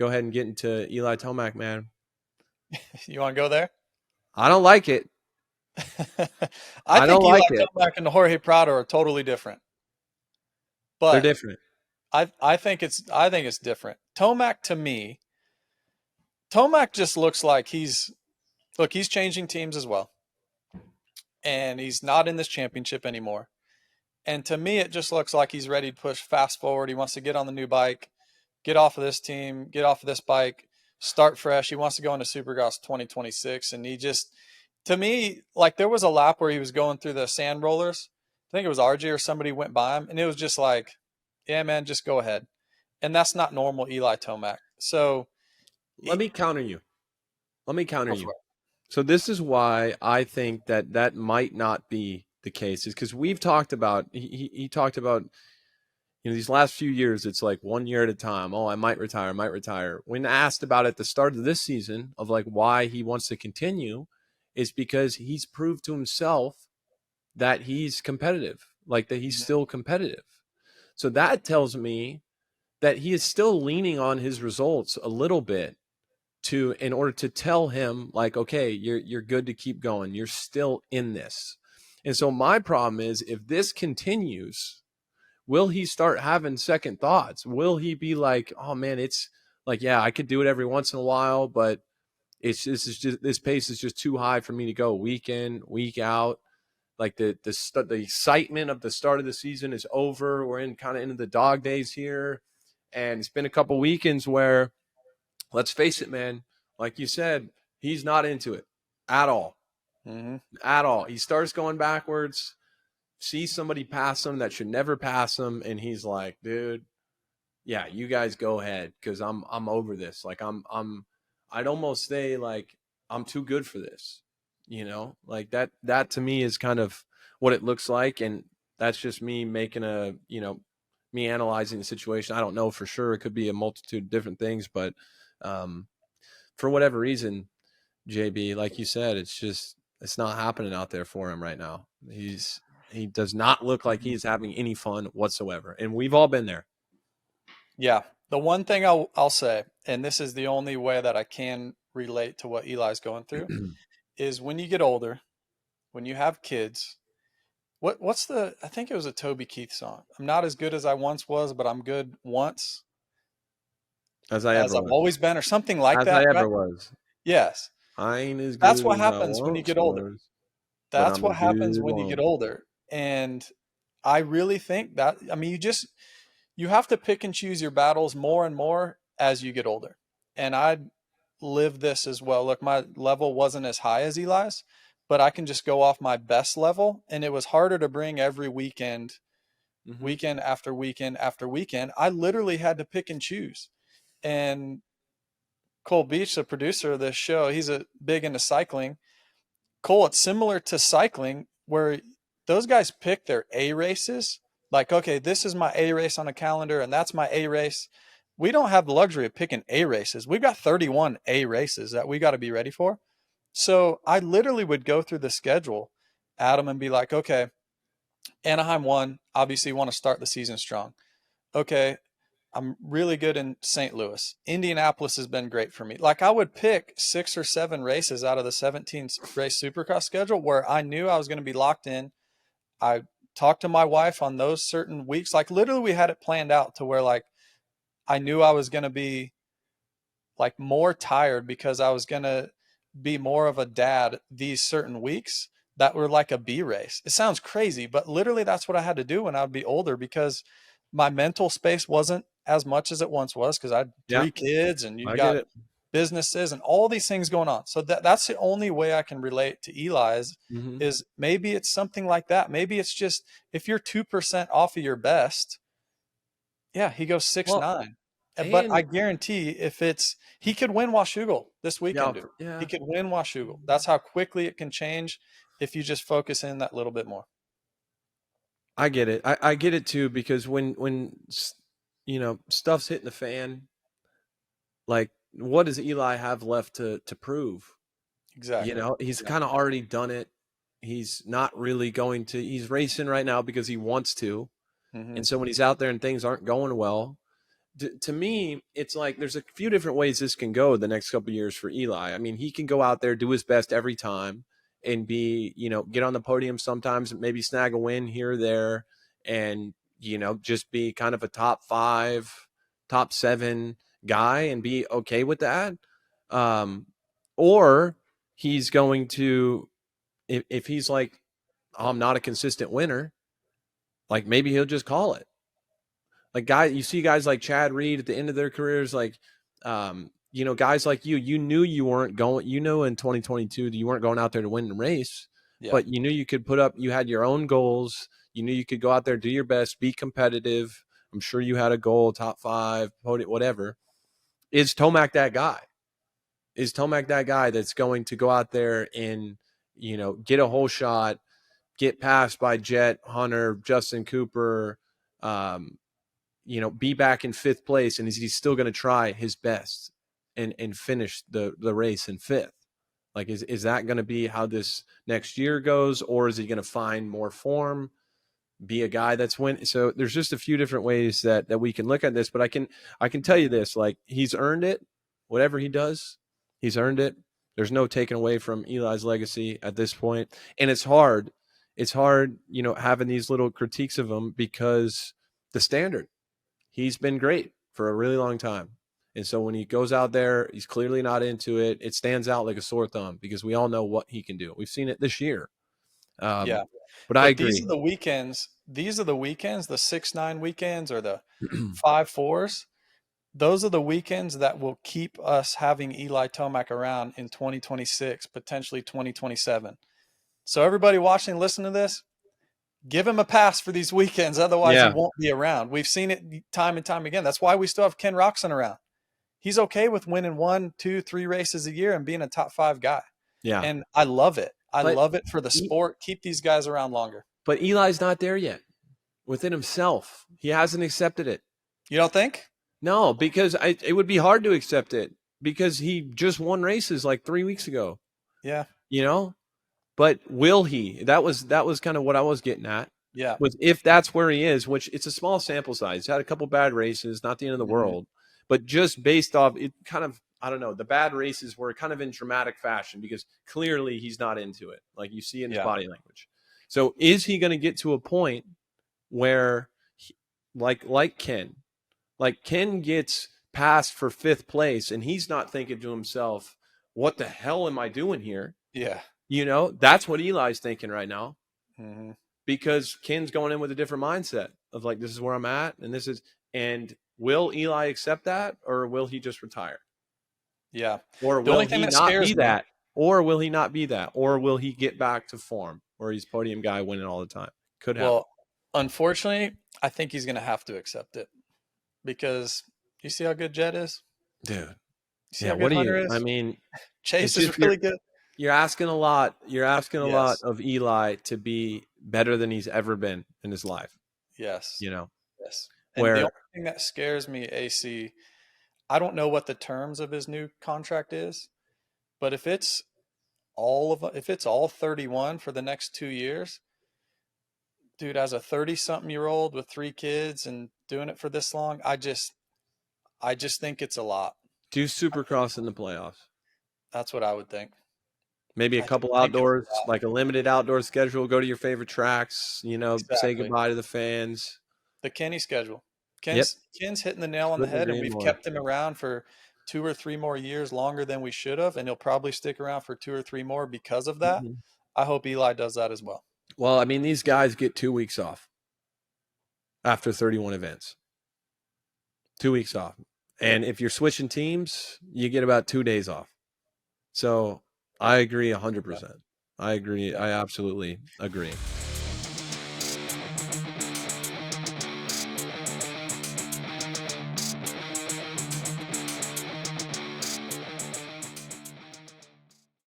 go ahead and get into Eli Tomac, man. You want to go there? I don't like it. I I think don't Eli like it. Tomac and Jorge Prado are totally different, They're but different. I think it's different. Tomac to me, Tomac just looks like he's changing teams as well, and he's not in this championship anymore. And to me, it just looks like he's ready to push fast forward. He wants to get on the new bike, get off of this team, get off of this bike, start fresh. He wants to go into Supercross 2026. And he just, to me, like there was a lap where he was going through the sand rollers. I think it was RJ or somebody went by him. And it was just like, yeah, man, just go ahead. And that's not normal Eli Tomac. So Let me counter you. Let me counter go you. for it. So this is why I think that that might not be the case, is because we've talked about he talked about these last few years. It's like 1 year at a time. Oh, I might retire, I might retire. When asked about at the start of this season of like why he wants to continue, is because he's proved to himself that he's competitive, like that he's still competitive. So that tells me that he is still leaning on his results a little bit to in order to tell him like, okay, you're good to keep going, you're still in this. And so my problem is, if this continues, will he start having second thoughts? Will he be like, oh man, it's like, yeah, I could do it every once in a while, but this pace is just too high for me to go week in, week out. Like the excitement of the start of the season is over. We're in kind of into the dog days here, and it's been a couple weekends where, let's face it, man, like you said, he's not into it at all. Mm-hmm. At all. He starts going backwards, sees somebody pass him that should never pass him, and he's like, dude, yeah, you guys go ahead, because I'm over this. Like I'd almost say like I'm too good for this. Like that to me is kind of what it looks like. And that's just me making me analyzing the situation. I don't know for sure. It could be a multitude of different things, but um, for whatever reason, JB, like you said, it's not happening out there for him right now. He does not look like he's having any fun whatsoever, and we've all been there. Yeah. The one thing I'll say, and this is the only way that I can relate to what Eli's going through, is when you get older, when you have kids, what's the, I think it was a Toby Keith song. I'm not as good as I once was, but I'm good once As I as ever I've was. always been, or something like As I that, right? ever was. Yes. I ain't as That's good what as I happens when you once get older. was, but That's I'm a what happens good when you get one. older. And I really think that, I mean, you have to pick and choose your battles more and more as you get older. And I live this as well. Look, my level wasn't as high as Eli's, but I can just go off my best level. And it was harder to bring every weekend, Hmm. weekend after weekend after weekend. I literally had to pick and choose. And Cole Beach, the producer of this show, he's a big into cycling. Cole, it's similar to cycling where those guys pick their A races. Like, okay, this is my A race on a calendar and that's my A race. We don't have the luxury of picking A races. We've got 31 A races that we got to be ready for. So I literally would go through the schedule, Adam, and be like, okay, Anaheim won. Obviously, want to start the season strong. Okay, I'm really good in St. Louis. Indianapolis has been great for me. Like I would pick 6 or 7 races out of the 17 race Supercross schedule where I knew I was going to be locked in. I talked to my wife on those certain weeks. Like literally we had it planned out to where like I knew I was going to be like more tired because I was going to be more of a dad these certain weeks that were like a B race. It sounds crazy, but literally that's what I had to do when I'd be older because my mental space wasn't as much as it once was because I had Yeah, 3 kids and you've I get got it. businesses and all these things going on. So that's the only way I can relate to Eli's Hmm. is maybe it's something like that. Maybe it's just if you're 2% off of your best, yeah, he goes six Well, nine. But I and guarantee if it's he could win Washougal this yeah, weekend, dude. He yeah, could win Washougal. That's how quickly it can change if you just focus in that little bit more. I get it. I get it too, because stuff's hitting the fan, like what does Eli have left to prove? Exactly. He's kind Exactly. of already done it. He's not really going to. He's racing right now because he wants to. Hmm. And so when he's out there and things aren't going well, to me, it's like there's a few different ways this can go the next couple of years for Eli. I mean, he can go out there, do his best every time, and be, get on the podium sometimes, maybe snag a win here or there, and just be kind of a top 5, top 7 guy and be okay with that. Or he's going to, if he's like, oh, I'm not a consistent winner, like maybe he'll just call it. Like you see guys like Chad Reed at the end of their careers, like, guys like you knew you weren't going, in 2022 that you weren't going out there to win the race, Yeah. but you knew you could you had your own goals. You knew you could go out there, do your best, be competitive. I'm sure you had a goal, top 5, podium, whatever. Is Tomac that guy? Is Tomac that guy that's going to go out there and, get a whole shot, get passed by Jet, Hunter, Justin Cooper, be back in 5th place, and is he still going to try his best and finish the race in 5th? Like, is that going to be how this next year goes, or is he going to find more form, be a guy that's win? So there's just a few different ways that we can look at this, but I can tell you this, like, he's earned it. Whatever he does, he's earned it. There's no taking away from Eli's legacy at this point. And it's hard, having these little critiques of him, because the standard, he's been great for a really long time. And so when he goes out there, he's clearly not into it. It stands out like a sore thumb because we all know what he can do. We've seen it this year. Yeah. But I But agree. these are the weekends, the 6-9 weekends or the 5-4s. Those are the weekends that will keep us having Eli Tomac around in 2026, potentially 2027. So everybody watching, listen to this, give him a pass for these weekends. Otherwise, he Yeah. won't be around. We've seen it time and time again. That's why we still have Ken Roczen around. He's okay with winning 1, 2, 3 races a year and being a top 5 guy. Yeah. And I love it. I But love it for the sport. Keep these guys around longer. But Eli's not there yet within himself. He hasn't accepted it. You don't think? No, because it would be hard to accept it because he just won races like 3 weeks ago. Yeah. But will he? That was kind of what I was getting at. Yeah. Was if that's where he is, which it's a small sample size. He's had a couple bad races, not the end of the world, but just based off it, kind of, I don't know, the bad races were kind of in dramatic fashion because clearly he's not into it, like you see in his body language. So is he going to get to a point where, like Ken gets passed for 5th place and he's not thinking to himself, what the hell am I doing here? Yeah. That's what Eli's thinking right now. Mm-hmm. Because Ken's going in with a different mindset of like, this is where I'm at. And will Eli accept that, or will he just retire? Yeah. Or will he not be that? Or will he not be that? Or will he get back to form where he's podium guy winning all the time? Could happen. Well, unfortunately, I think he's going to have to accept it because you see how good Jet is? Dude. You see how good Hunter is? I mean, Chase is really good. You're asking a lot. You're asking a lot of Eli to be better than he's ever been in his life. Yes. Yes. And the only thing that scares me, AC, I don't know what the terms of his new contract is, but if it's all 31 for the next 2 years, dude, as a 30-something-year-old with 3 kids and doing it for this long, I just think it's a lot. Do Supercross in the playoffs. That's what I would think. Maybe a couple outdoors, like a limited outdoor schedule. Go to your favorite tracks, say goodbye to the fans. The Kenny schedule. Ken's hitting the nail on the head, and we've kept him around for 2 or 3 more years longer than we should have, and he'll probably stick around for 2 or 3 more because of that. Mm-hmm. I hope Eli does that as well. Well, I mean, these guys get 2 weeks off after 31 events. 2 weeks off. And if you're switching teams, you get about 2 days off. So I agree 100%. I agree. I absolutely agree.